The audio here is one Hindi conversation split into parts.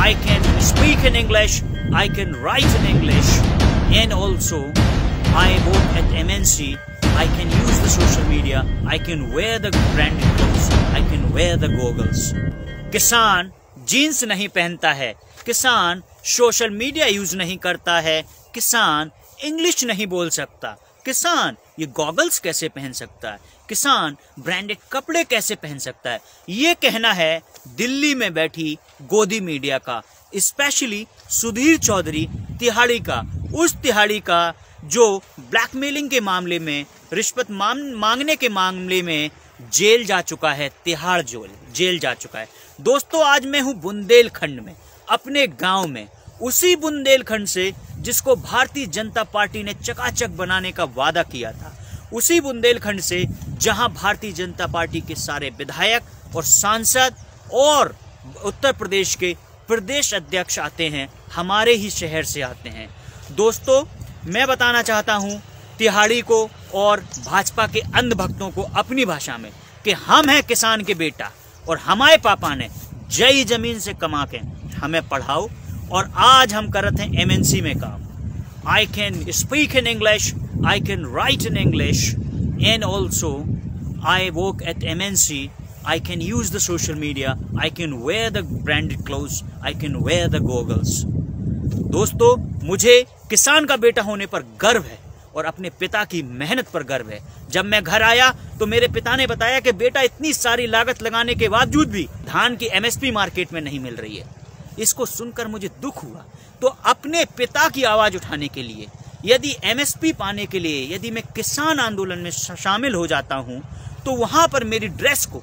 I can speak in English, I can write in English, and also I work at MNC. I can use the social media, I can wear the branded clothes, I can wear the goggles. किसान जीन्स नहीं पहनता है, किसान सोशल मीडिया यूज नहीं करता है, किसान इंग्लिश नहीं बोल सकता, किसान ये गॉगल्स कैसे पहन सकता है, किसान ब्रांडेड कपड़े कैसे पहन सकता है। ये कहना है दिल्ली में बैठी गोदी मीडिया का, स्पेशली सुधीर चौधरी तिहाड़ी का, उस तिहाड़ी का जो ब्लैकमेलिंग के मामले में, रिश्वत मांगने के मामले में जेल जा चुका है, तिहाड़ जेल जा चुका है। दोस्तों, आज मैं हूं बुंदेलखंड में, अपने गांव में, उसी बुंदेलखंड से जिसको भारतीय जनता पार्टी ने चकाचक बनाने का वादा किया था, उसी बुंदेलखंड से जहां भारतीय जनता पार्टी के सारे विधायक और सांसद और उत्तर प्रदेश के प्रदेश अध्यक्ष आते हैं, हमारे ही शहर से आते हैं। दोस्तों, मैं बताना चाहता हूं तिहाड़ी को और भाजपा के अंधभक्तों को अपनी भाषा में कि हम हैं किसान के बेटा और हमारे पापा ने जय जमीन से कमा के हमें पढ़ाओ और आज हम करते हैं एमएनसी में काम। I can speak in English, I can write in English, and also I work at MNC. I can use the social media, I can wear the branded clothes, I can wear the goggles. दोस्तों, मुझे किसान का बेटा होने पर गर्व है और अपने पिता की मेहनत पर गर्व है। जब मैं घर आया तो मेरे पिता ने बताया कि बेटा इतनी सारी लागत लगाने के बावजूद भी धान की एमएसपी मार्केट में नहीं मिल रही है। इसको सुनकर मुझे दुख हुआ। तो अपने पिता की आवाज उठाने के लिए, यदि एमएसपी पाने के लिए, यदि मैं किसान आंदोलन में शामिल हो जाता हूं, तो वहां पर मेरी ड्रेस को,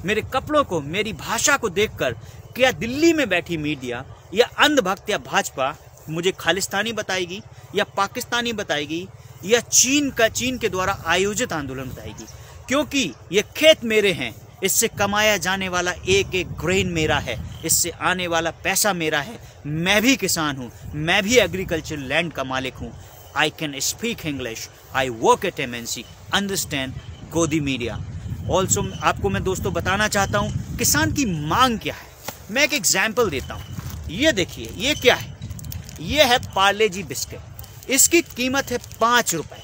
मेरे कपड़ों को, मेरी भाषा को देखकर क्या दिल्ली में बैठी मीडिया या अंधभक्त या भाजपा मुझे खालिस्तानी बताएगी या पाकिस्तानी बताएगी या चीन के द्वारा आयोजित आंदोलन बताएगी? क्योंकि ये खेत मेरे हैं, इससे कमाया जाने वाला एक एक ग्रेन मेरा है, इससे आने वाला पैसा मेरा है। मैं भी किसान हूँ, मैं भी एग्रीकल्चर लैंड का मालिक हूँ। I can speak English, I work at MNC, understand गोदी मीडिया। ऑल्सो आपको मैं दोस्तों बताना चाहता हूँ किसान की मांग क्या है। मैं एक एग्जाम्पल देता हूँ। ये देखिए, ये क्या है? ये है पार्ले जी बिस्किट। इसकी कीमत है 5 रुपए।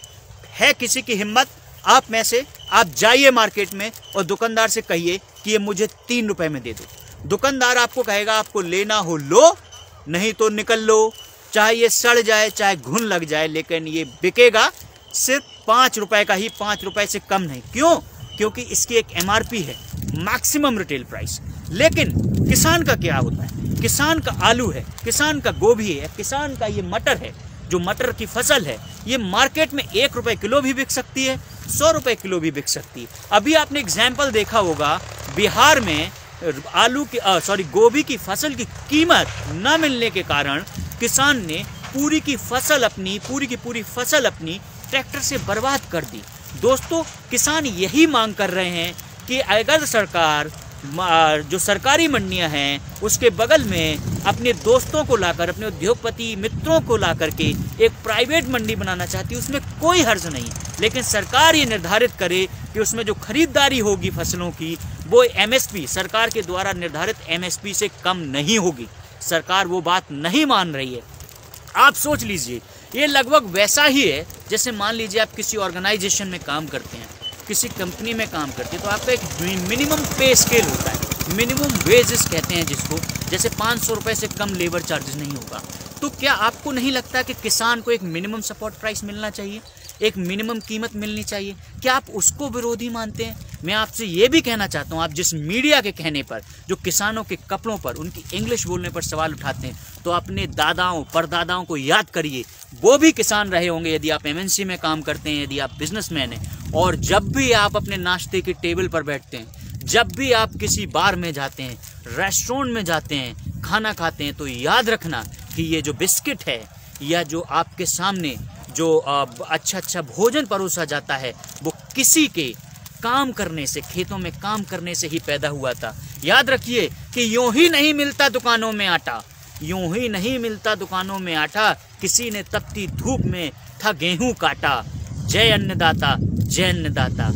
है किसी की हिम्मत, आप में से आप जाइए मार्केट में और दुकानदार से कहिए कि ये मुझे 3 रुपए में दे दो। दुकानदार आपको कहेगा आपको लेना हो लो, नहीं तो निकल लो, चाहे ये सड़ जाए, चाहे घुन लग जाए, लेकिन ये बिकेगा सिर्फ 5 रुपए का ही, 5 रुपए से कम नहीं। क्यों? क्योंकि इसकी एक एमआरपी है, मैक्सिमम रिटेल प्राइस। लेकिन किसान का क्या होता है? किसान का आलू है, किसान का गोभी है, किसान का ये मटर है, जो मटर की फसल है, ये मार्केट में 1 रुपए किलो भी बिक सकती है, 100 रुपए किलो भी बिक सकती है। अभी आपने एग्जाम्पल देखा होगा, बिहार में गोभी की फसल की कीमत न मिलने के कारण किसान ने पूरी की पूरी फसल अपनी ट्रैक्टर से बर्बाद कर दी। दोस्तों, किसान यही मांग कर रहे हैं कि अगर सरकार जो सरकारी मंडियां हैं उसके बगल में अपने दोस्तों को लाकर, अपने उद्योगपति मित्रों को लाकर के एक प्राइवेट मंडी बनाना चाहती है, उसमें कोई हर्ज नहीं है। लेकिन सरकार ये निर्धारित करे कि उसमें जो खरीदारी होगी फसलों की, वो एमएसपी, सरकार के द्वारा निर्धारित एमएसपी से कम नहीं होगी। सरकार वो बात नहीं मान रही है। आप सोच लीजिए, ये लगभग वैसा ही है जैसे मान लीजिए आप किसी ऑर्गेनाइजेशन में काम करते हैं, किसी कंपनी में काम करते हैं, तो आपका एक मिनिमम पे स्केल होता है, मिनिमम वेजेस कहते हैं जिसको, जैसे 500 रुपए से कम लेबर चार्जेस नहीं होगा। तो क्या आपको नहीं लगता कि किसान को एक मिनिमम सपोर्ट प्राइस मिलना चाहिए, एक मिनिमम कीमत मिलनी चाहिए? क्या आप उसको विरोधी मानते हैं? मैं आपसे ये भी कहना चाहता हूँ, आप जिस मीडिया के कहने पर, जो किसानों के कपड़ों पर, उनकी इंग्लिश बोलने पर सवाल उठाते हैं, तो अपने दादाओं परदादाओं को याद करिए, वो भी किसान रहे होंगे। यदि आप एमएनसी में काम करते हैं, यदि आप बिजनेसमैन हैं, और जब भी आप अपने नाश्ते की टेबल पर बैठते हैं, जब भी आप किसी बार में जाते हैं, रेस्टोरेंट में जाते हैं, खाना खाते हैं, तो याद रखना कि ये जो बिस्किट है या जो आपके सामने जो अच्छा भोजन परोसा जाता है, वो किसी के काम करने से, खेतों में काम करने से ही पैदा हुआ था। याद रखिए कि यूं ही नहीं मिलता दुकानों में आटा, यूं ही नहीं मिलता दुकानों में आटा, किसी ने तपती धूप में था गेहूं काटा। जय अन्नदाता, जय अन्नदाता।